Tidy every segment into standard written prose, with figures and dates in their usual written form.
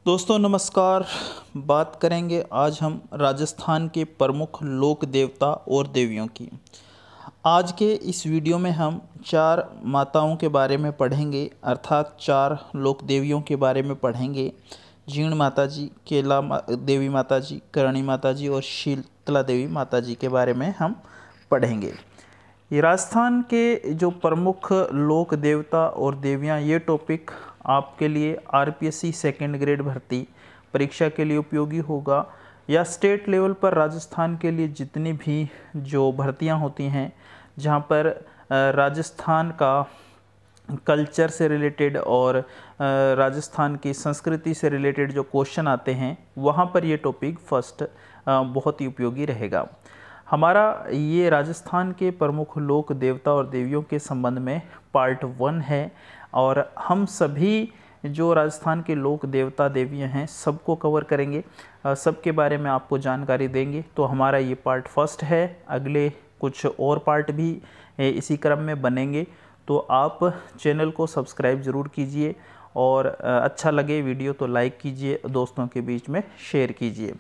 दोस्तों नमस्कार। बात करेंगे आज हम राजस्थान के प्रमुख लोक देवता और देवियों की। आज के इस वीडियो में हम चार माताओं के बारे में पढ़ेंगे, अर्थात चार लोक देवियों के बारे में पढ़ेंगे। जीण माता जी, देवी माता जी, करणी माता जी और शीतला देवी माता जी के बारे में हम पढ़ेंगे। ये राजस्थान के जो प्रमुख लोक देवता और देवियाँ, ये टॉपिक आपके लिए आरपीएससी सेकंड ग्रेड भर्ती परीक्षा के लिए उपयोगी होगा, या स्टेट लेवल पर राजस्थान के लिए जितनी भी जो भर्तियां होती हैं जहां पर राजस्थान का कल्चर से रिलेटेड और राजस्थान की संस्कृति से रिलेटेड जो क्वेश्चन आते हैं, वहां पर ये टॉपिक फर्स्ट बहुत ही उपयोगी रहेगा। हमारा ये राजस्थान के प्रमुख लोक देवता और देवियों के संबंध में पार्ट 1 है, और हम सभी जो राजस्थान के लोक देवता देवियां हैं सबको कवर करेंगे, सबके बारे में आपको जानकारी देंगे। तो हमारा ये पार्ट फर्स्ट है, अगले कुछ और पार्ट भी इसी क्रम में बनेंगे। तो आप चैनल को सब्सक्राइब ज़रूर कीजिए, और अच्छा लगे वीडियो तो लाइक कीजिए, दोस्तों के बीच में शेयर कीजिए।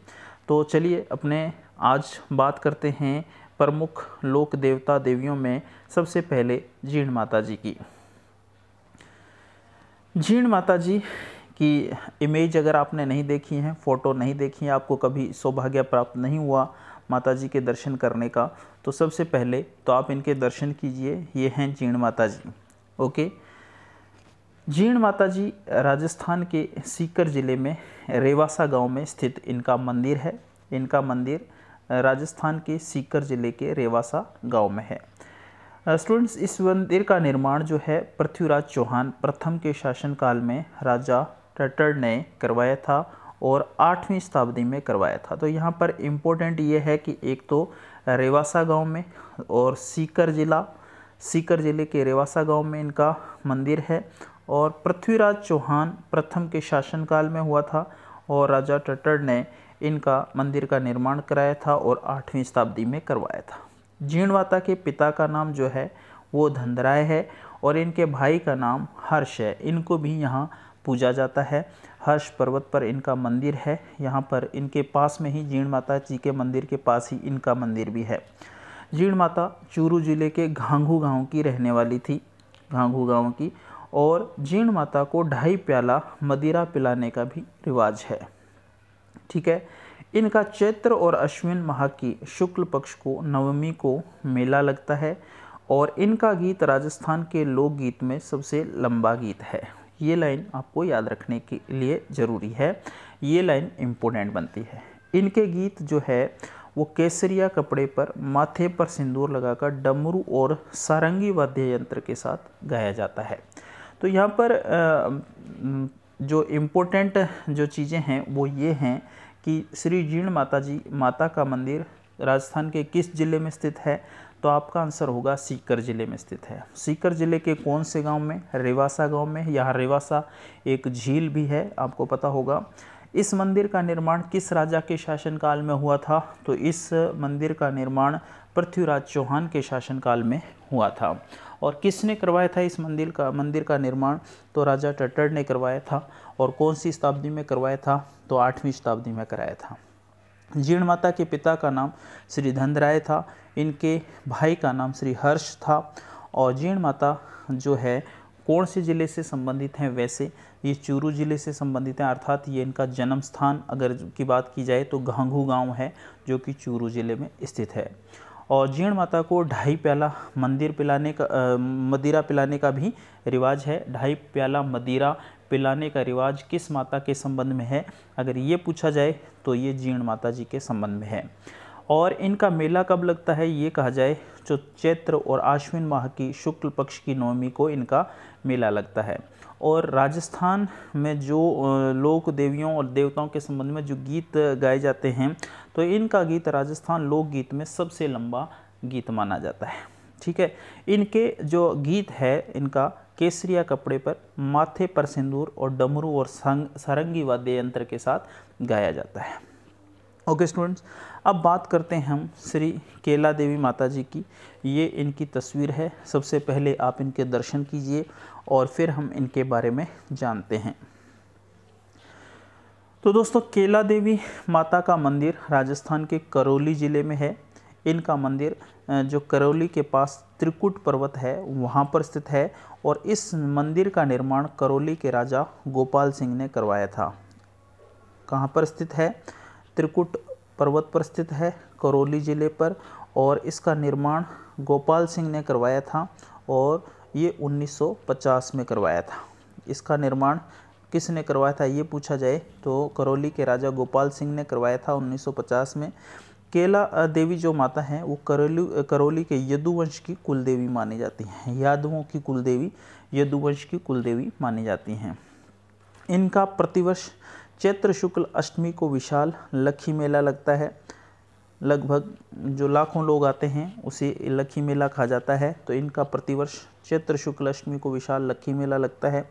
तो चलिए अपने आज बात करते हैं प्रमुख लोक देवता देवियों में सबसे पहले जीण माता जी की। जीण माता जी की इमेज अगर आपने नहीं देखी है, फ़ोटो नहीं देखी है, आपको कभी सौभाग्य प्राप्त नहीं हुआ माता जी के दर्शन करने का, तो सबसे पहले तो आप इनके दर्शन कीजिए। ये हैं जीण माता जी। ओके, जीण माता जी राजस्थान के सीकर ज़िले में रेवासा गांव में स्थित इनका मंदिर है। इनका मंदिर राजस्थान के सीकर ज़िले के रेवासा गांव में है। स्टूडेंट्स, इस मंदिर का निर्माण जो है पृथ्वीराज चौहान प्रथम के शासनकाल में राजा टटर ने करवाया था, और 8वीं शताब्दी में करवाया था। तो यहाँ पर इम्पोर्टेंट ये है कि एक तो रेवासा गांव में और सीकर ज़िले के रेवासा गांव में इनका मंदिर है, और पृथ्वीराज चौहान प्रथम के शासनकाल में हुआ था, और राजा टटर ने इनका मंदिर का निर्माण कराया था और 8वीं शताब्दी में करवाया था। जीण माता के पिता का नाम जो है वो धनराय है, और इनके भाई का नाम हर्ष है। इनको भी यहाँ पूजा जाता है। हर्ष पर्वत पर इनका मंदिर है। यहाँ पर इनके पास में ही जीण माता जी के मंदिर के पास ही इनका मंदिर भी है। जीण माता चूरू जिले के घांघू गांव की रहने वाली थी, घांघू गांव की, और जीण माता को 2.5 प्याला मदिरा पिलाने का भी रिवाज है। ठीक है। इनका चैत्र और अश्विन माह की शुक्ल पक्ष को नवमी को मेला लगता है, और इनका गीत राजस्थान के लोकगीत में सबसे लंबा गीत है। ये लाइन आपको याद रखने के लिए ज़रूरी है, ये लाइन इम्पोर्टेंट बनती है। इनके गीत जो है वो केसरिया कपड़े पर माथे पर सिंदूर लगाकर डमरू और सारंगी वाद्य यंत्र के साथ गाया जाता है। तो यहाँ पर जो इम्पोर्टेंट जो चीज़ें हैं वो ये हैं कि श्री जीण माता जी माता का मंदिर राजस्थान के किस ज़िले में स्थित है, तो आपका आंसर होगा सीकर ज़िले में स्थित है। सीकर ज़िले के कौन से गांव में? रेवासा गांव में। यहाँ रेवासा एक झील भी है, आपको पता होगा। इस मंदिर का निर्माण किस राजा के शासनकाल में हुआ था? तो इस मंदिर का निर्माण पृथ्वीराज चौहान के शासनकाल में हुआ था। और किसने करवाया था इस मंदिर का निर्माण? तो राजा टटर ने करवाया था। और कौन सी शताब्दी में करवाया था? तो 8वीं शताब्दी में कराया था। जीण माता के पिता का नाम श्री धनराय था, इनके भाई का नाम श्री हर्ष था। और जीण माता जो है कौन से ज़िले से संबंधित हैं? वैसे ये चूरू ज़िले से संबंधित हैं, अर्थात ये इनका जन्म स्थान अगर की बात की जाए तो घांघू गांव है, जो कि चूरू ज़िले में स्थित है। और जीण माता को 2.5 प्याला मदिरा पिलाने का भी रिवाज है। 2.5 प्याला मदिरा पिलाने का रिवाज किस माता के संबंध में है? अगर ये पूछा जाए तो ये जीण माता जी के संबंध में है। और इनका मेला कब लगता है? ये कहा जाए जो चैत्र और आश्विन माह की शुक्ल पक्ष की नवमी को इनका मेला लगता है। और राजस्थान में जो लोक देवियों और देवताओं के संबंध में जो गीत गाए जाते हैं, तो इनका गीत राजस्थान लोकगीत में सबसे लंबा गीत माना जाता है। ठीक है। इनके जो गीत है इनका केसरिया कपड़े पर माथे पर सिंदूर और डमरू और सारंगी वाद्य यंत्र के साथ गाया जाता है। ओके स्टूडेंट्स, अब बात करते हैं हम श्री केला देवी माता जी की। ये इनकी तस्वीर है। सबसे पहले आप इनके दर्शन कीजिए और फिर हम इनके बारे में जानते हैं। तो दोस्तों केला देवी माता का मंदिर राजस्थान के करौली ज़िले में है। इनका मंदिर जो करौली के पास त्रिकुट पर्वत है वहाँ पर स्थित है और इस मंदिर का निर्माण करौली के राजा गोपाल सिंह ने करवाया था। कहाँ पर स्थित है? त्रिकुट पर्वत पर स्थित है करौली ज़िले पर, और इसका निर्माण गोपाल सिंह ने करवाया था और ये 1950 में करवाया था। इसका निर्माण किसने करवाया था ये पूछा जाए तो करौली के राजा गोपाल सिंह ने करवाया था 1950 में। केला देवी जो माता हैं वो करौली के यदुवंश की कुलदेवी मानी जाती हैं। यादवों की कुलदेवी, यदुवंश की कुलदेवी मानी जाती हैं। इनका प्रतिवर्ष चैत्र शुक्ल अष्टमी को विशाल लक्खी मेला लगता है। लगभग जो लाखों लोग आते हैं उसे लक्खी मेला कहा जाता है। तो इनका प्रतिवर्ष चैत्र शुक्ल अष्टमी को विशाल लक्खी मेला लगता है।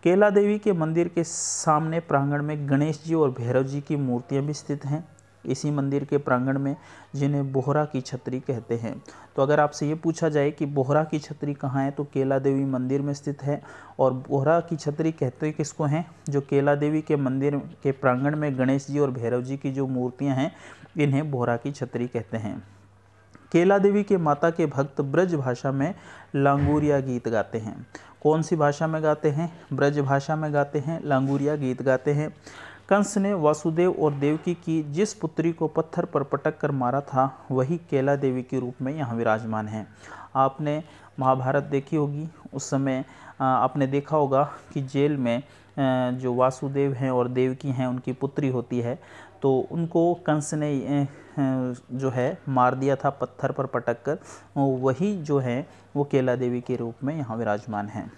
केला देवी के मंदिर के सामने प्रांगण में गणेश जी और भैरव जी की मूर्तियां भी स्थित हैं इसी मंदिर के प्रांगण में, जिन्हें बोहरा की छतरी कहते हैं। तो अगर आपसे ये पूछा जाए कि बोहरा की छतरी कहाँ है तो केला देवी मंदिर में स्थित है। और बोहरा की छतरी कहते किसको हैं? जो केला देवी के मंदिर के प्रांगण में गणेश जी और भैरव जी की जो मूर्तियाँ हैं इन्हें बोहरा की छतरी कहते हैं। केला देवी के माता के भक्त ब्रज भाषा में लांगुरिया गीत गाते हैं। कौन सी भाषा में गाते हैं? ब्रज भाषा में गाते हैं, लांगुरिया गीत गाते हैं। कंस ने वासुदेव और देवकी की जिस पुत्री को पत्थर पर पटक कर मारा था वही केला देवी के रूप में यहाँ विराजमान है। आपने महाभारत देखी होगी, उस समय आपने देखा होगा कि जेल में जो वासुदेव हैं और देवकी हैं उनकी पुत्री होती है, तो उनको कंस ने जो है मार दिया था पत्थर पर पटक कर। वही जो है वो केला देवी के रूप में यहाँ विराजमान हैं।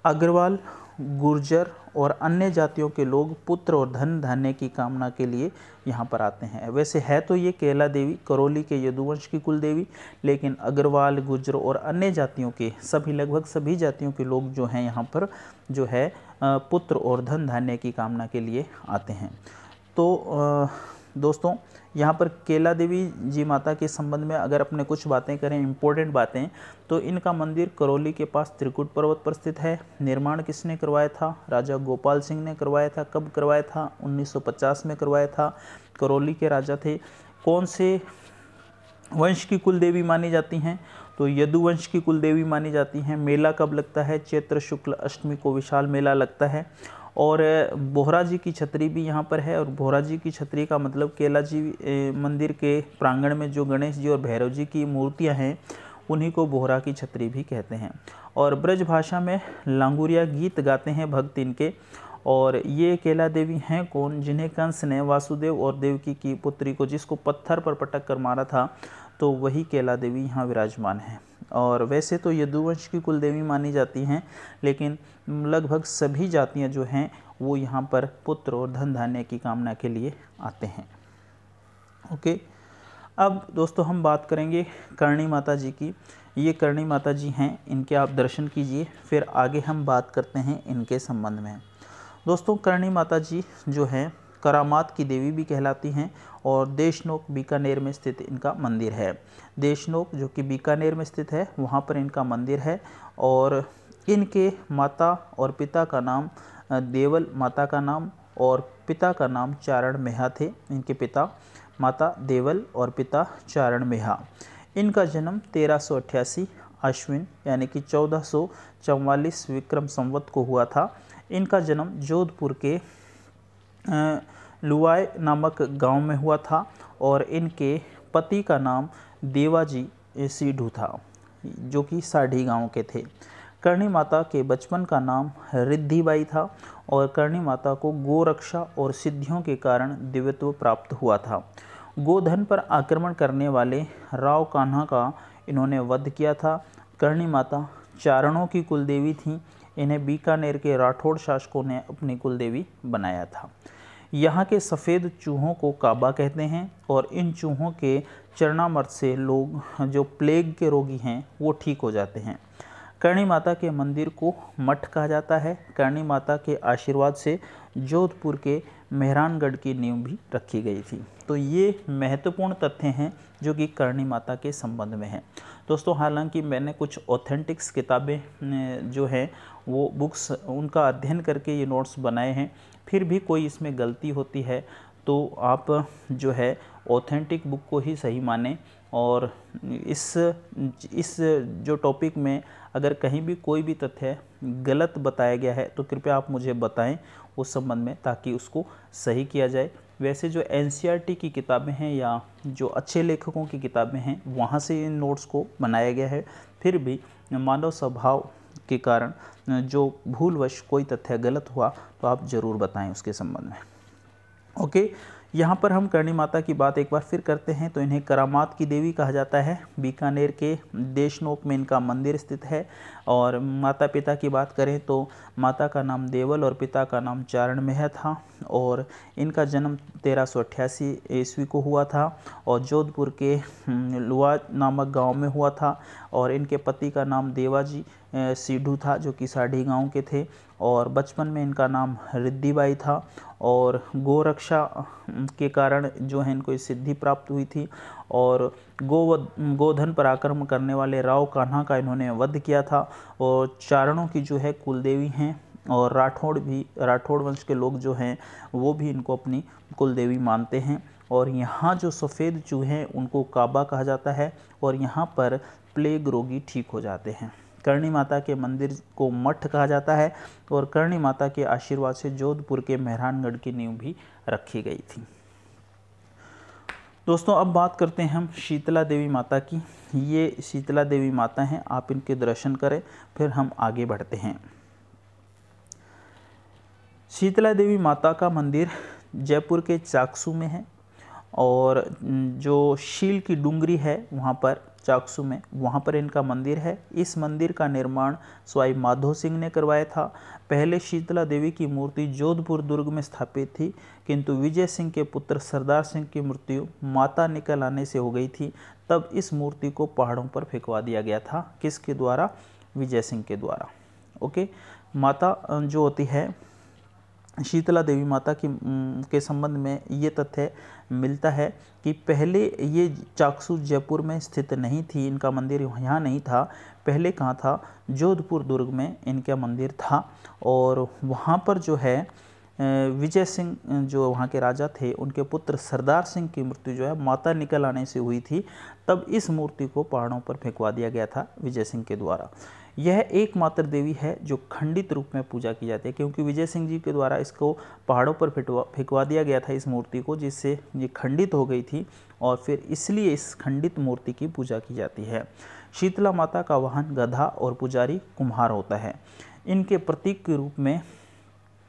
अग्रवाल, गुर्जर और अन्य जातियों के लोग पुत्र और धन धान्य की कामना के लिए यहाँ पर आते हैं। वैसे है तो ये केला देवी करौली के यदुवंश की कुल देवी, लेकिन अग्रवाल, गुर्जर और अन्य जातियों के लगभग सभी जातियों के लोग जो हैं यहाँ पर जो है पुत्र और धन धान्य की कामना के लिए आते हैं। तो दोस्तों यहाँ पर केला देवी जी माता के संबंध में अगर अपने कुछ बातें करें, इम्पोर्टेंट बातें, तो इनका मंदिर करौली के पास त्रिकुट पर्वत पर स्थित है। निर्माण किसने करवाया था? राजा गोपाल सिंह ने करवाया था। कब करवाया था? 1950 में करवाया था। करौली के राजा थे। कौन से वंश की कुल देवी मानी जाती हैं? तो यदुवंश की कुल देवी मानी जाती हैं। मेला कब लगता है? चैत्र शुक्ल अष्टमी को विशाल मेला लगता है। और बोहरा जी की छतरी भी यहाँ पर है। और बोहरा जी की छतरी का मतलब केला जी मंदिर के प्रांगण में जो गणेश जी और भैरव जी की मूर्तियाँ हैं उन्हीं को बोहरा की छतरी भी कहते हैं। और ब्रज भाषा में लांगुरिया गीत गाते हैं भक्त इनके। और ये केला देवी हैं कौन? जिन्हें कंस ने वासुदेव और देवकी की पुत्री को जिसको पत्थर पर पटक कर मारा था, तो वही केला देवी यहाँ विराजमान है। और वैसे तो यदुवंश की कुल देवी मानी जाती हैं, लेकिन लगभग सभी जातियाँ जो हैं वो यहाँ पर पुत्र और धन धान्य की कामना के लिए आते हैं। ओके, अब दोस्तों हम बात करेंगे करणी माता जी की। ये करणी माता जी हैं, इनके आप दर्शन कीजिए, फिर आगे हम बात करते हैं इनके संबंध में। दोस्तों करणी माता जी जो हैं करामात की देवी भी कहलाती हैं और देशनोक बीकानेर में स्थित इनका मंदिर है। देशनोक जो कि बीकानेर में स्थित है वहाँ पर इनका मंदिर है। और इनके माता और पिता का नाम देवल माता का नाम और पिता का नाम चारण मेहा थे। इनके पिता माता देवल और पिता चारण मेहा। इनका जन्म 1388 अश्विन यानी कि 1444 विक्रम संवत को हुआ था। इनका जन्म जोधपुर के लुवाय नामक गांव में हुआ था और इनके पति का नाम देवाजी सीढ़ू था जो कि साढ़ी गांव के थे। करणी माता के बचपन का नाम रिद्धिबाई था और करणी माता को गोरक्षा और सिद्धियों के कारण दिव्यत्व प्राप्त हुआ था। गोधन पर आक्रमण करने वाले राव कान्हा का इन्होंने वध किया था। करणी माता चारणों की कुलदेवी थीं। इन्हें बीकानेर के राठौड़ शासकों ने अपनी कुलदेवी बनाया था। यहाँ के सफ़ेद चूहों को काबा कहते हैं और इन चूहों के चरणामृत से लोग जो प्लेग के रोगी हैं वो ठीक हो जाते हैं। करणी माता के मंदिर को मठ कहा जाता है। करणी माता के आशीर्वाद से जोधपुर के मेहरानगढ़ की नींव भी रखी गई थी। तो ये महत्वपूर्ण तथ्य हैं जो कि करणी माता के संबंध में हैं। दोस्तों, हालांकि मैंने कुछ ऑथेंटिक्स किताबें जो हैं वो बुक्स उनका अध्ययन करके ये नोट्स बनाए हैं, फिर भी कोई इसमें गलती होती है तो आप जो है ऑथेंटिक बुक को ही सही मानें। और इस जो टॉपिक में अगर कहीं भी कोई भी तथ्य गलत बताया गया है तो कृपया आप मुझे बताएं उस संबंध में, ताकि उसको सही किया जाए। वैसे जो एनसीईआरटी की किताबें हैं या जो अच्छे लेखकों की किताबें हैं वहाँ से इन नोट्स को बनाया गया है, फिर भी मानव स्वभाव के कारण जो भूलवश कोई तथ्य गलत हुआ तो आप ज़रूर बताएं उसके संबंध में। ओके, यहाँ पर हम करणी माता की बात एक बार फिर करते हैं। तो इन्हें करामात की देवी कहा जाता है। बीकानेर के देशनोक में इनका मंदिर स्थित है। और माता पिता की बात करें तो माता का नाम देवल और पिता का नाम चारण मेह था। और इनका जन्म 1388 ईस्वी को हुआ था और जोधपुर के लुआ नामक गांव में हुआ था। और इनके पति का नाम देवाजी सिद्धू था जो कि साढ़ी गांव के थे। और बचपन में इनका नाम रिद्धिबाई था। और गोरक्षा के कारण जो है इनको सिद्धि प्राप्त हुई थी। और गोधन पर आक्रमण करने वाले राव कान्हा का इन्होंने वध किया था। और चारणों की जो है कुलदेवी हैं। और राठौड़ वंश के लोग जो हैं वो भी इनको अपनी कुलदेवी मानते हैं। और यहाँ जो सफ़ेद चूहे हैं उनको काबा कहा जाता है। और यहाँ पर प्लेग रोगी ठीक हो जाते हैं। करणी माता के मंदिर को मठ कहा जाता है। और करणी माता के आशीर्वाद से जोधपुर के मेहरानगढ़ की नींव भी रखी गई थी। दोस्तों, अब बात करते हैं हम शीतला देवी माता की। ये शीतला देवी माता हैं, आप इनके दर्शन करें, फिर हम आगे बढ़ते हैं। शीतला देवी माता का मंदिर जयपुर के चाकसू में है। और जो शील की डूंगरी है वहाँ पर चाकसू में, वहाँ पर इनका मंदिर है। इस मंदिर का निर्माण स्वाई माधो सिंह ने करवाया था। पहले शीतला देवी की मूर्ति जोधपुर दुर्ग में स्थापित थी, किंतु विजय सिंह के पुत्र सरदार सिंह की मृत्यु माता निकल आने से हो गई थी। तब इस मूर्ति को पहाड़ों पर फेंकवा दिया गया था। किसके द्वारा? विजय सिंह के द्वारा। ओके, माता जो होती है शीतला देवी माता के संबंध में ये तथ्य मिलता है कि पहले ये चाकसू जयपुर में स्थित नहीं थी, इनका मंदिर यहाँ नहीं था। पहले कहाँ था? जोधपुर दुर्ग में इनका मंदिर था। और वहाँ पर जो है विजय सिंह जो वहाँ के राजा थे, उनके पुत्र सरदार सिंह की मृत्यु जो है माता निकल आने से हुई थी। तब इस मूर्ति को पहाड़ों पर फेंकवा दिया गया था विजय सिंह के द्वारा। यह एकमात्र देवी है जो खंडित रूप में पूजा की जाती है, क्योंकि विजय सिंह जी के द्वारा इसको पहाड़ों पर फेंकवा दिया गया था इस मूर्ति को, जिससे ये खंडित हो गई थी। और फिर इसलिए इस खंडित मूर्ति की पूजा की जाती है। शीतला माता का वाहन गधा और पुजारी कुम्हार होता है। इनके प्रतीक के रूप में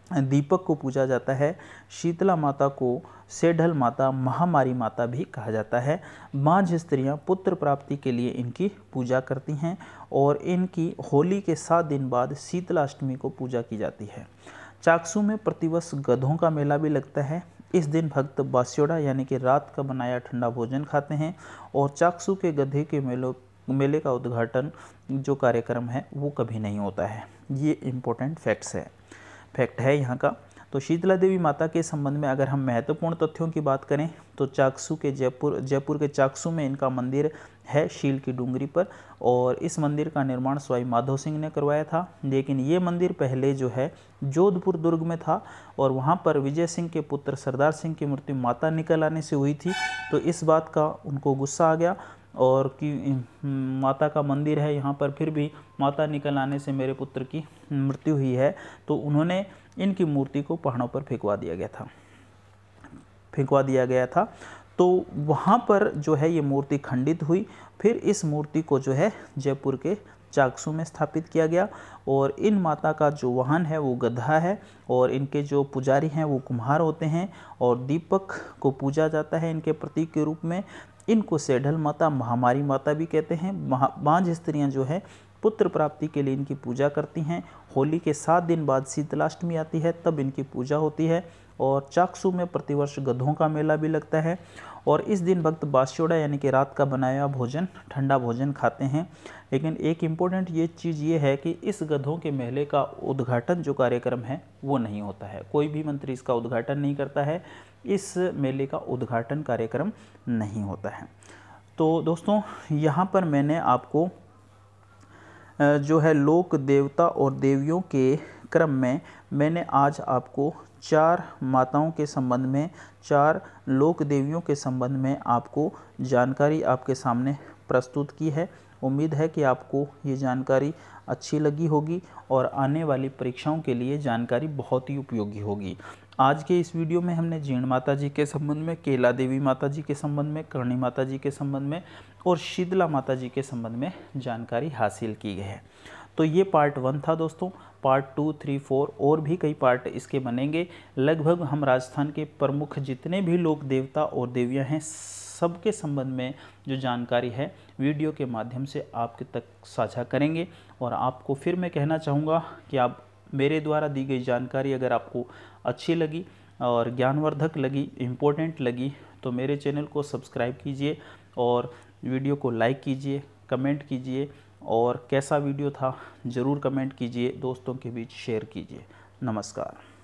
दीपक को पूजा जाता है। शीतला माता को सेढल माता, महामारी माता भी कहा जाता है। माझ स्त्रियां पुत्र प्राप्ति के लिए इनकी पूजा करती हैं। और इनकी होली के 7 दिन बाद शीतला अष्टमी को पूजा की जाती है। चाकसू में प्रतिवर्ष गधों का मेला भी लगता है। इस दिन भक्त बास्योड़ा यानी कि रात का बनाया ठंडा भोजन खाते हैं। और चाकसू के गधे के मेले का उद्घाटन जो कार्यक्रम है वो कभी नहीं होता है। ये इम्पोर्टेंट फैक्ट है यहाँ का। तो शीतला देवी माता के संबंध में अगर हम महत्वपूर्ण तथ्यों की बात करें तो चाकसू के जयपुर के चाकसू में इनका मंदिर है शील की डूंगरी पर। और इस मंदिर का निर्माण स्वाई माधो सिंह ने करवाया था। लेकिन ये मंदिर पहले जो है जोधपुर दुर्ग में था। और वहाँ पर विजय सिंह के पुत्र सरदार सिंह की मृत्यु माता निकल आने से हुई थी। तो इस बात का उनको गुस्सा आ गया और कि माता का मंदिर है यहाँ पर, फिर भी माता निकल आने से मेरे पुत्र की मृत्यु हुई है। तो उन्होंने इनकी मूर्ति को पहाड़ों पर फेंकवा दिया गया था। तो वहाँ पर जो है ये मूर्ति खंडित हुई। फिर इस मूर्ति को जो है जयपुर के चाकसू में स्थापित किया गया। और इन माता का जो वाहन है वो गधा है। और इनके जो पुजारी हैं वो कुम्हार होते हैं। और दीपक को पूजा जाता है इनके प्रतीक के रूप में। इनको सेढल माता, महामारी माता भी कहते हैं। बांझ स्त्रियां जो है पुत्र प्राप्ति के लिए इनकी पूजा करती हैं। होली के 7 दिन बाद शीतलाष्टमी आती है, तब इनकी पूजा होती है। और चाकसू में प्रतिवर्ष गधों का मेला भी लगता है और इस दिन भक्त बास्योड़ा यानी कि रात का बनाया हुआ भोजन, ठंडा भोजन खाते हैं। लेकिन एक इम्पोर्टेंट ये चीज़ ये है कि इस गधों के मेले का उद्घाटन जो कार्यक्रम है वो नहीं होता है, कोई भी मंत्री इसका उद्घाटन नहीं करता है, इस मेले का उद्घाटन कार्यक्रम नहीं होता है। तो दोस्तों यहाँ पर मैंने आपको जो है लोक देवता और देवियों के क्रम में मैंने आज आपको 4 माताओं के संबंध में, 4 लोक देवियों के संबंध में आपको जानकारी आपके सामने प्रस्तुत की है। उम्मीद है कि आपको ये जानकारी अच्छी लगी होगी और आने वाली परीक्षाओं के लिए जानकारी बहुत ही उपयोगी होगी। आज के इस वीडियो में हमने जीण माता जी के संबंध में, केला देवी माता जी के संबंध में, करणी माता जी के संबंध में और शीतला माता जी के संबंध में जानकारी हासिल की गई है। तो ये पार्ट 1 था दोस्तों। पार्ट 2, 3, 4 और भी कई पार्ट इसके बनेंगे। लगभग हम राजस्थान के प्रमुख जितने भी लोक देवता और देवियाँ हैं सबके संबंध में जो जानकारी है वीडियो के माध्यम से आपके तक साझा करेंगे। और आपको फिर मैं कहना चाहूँगा कि आप मेरे द्वारा दी गई जानकारी अगर आपको अच्छी लगी और ज्ञानवर्धक लगी, इम्पोर्टेंट लगी, तो मेरे चैनल को सब्सक्राइब कीजिए और वीडियो को लाइक कीजिए, कमेंट कीजिए और कैसा वीडियो था ज़रूर कमेंट कीजिए, दोस्तों के बीच शेयर कीजिए। नमस्कार।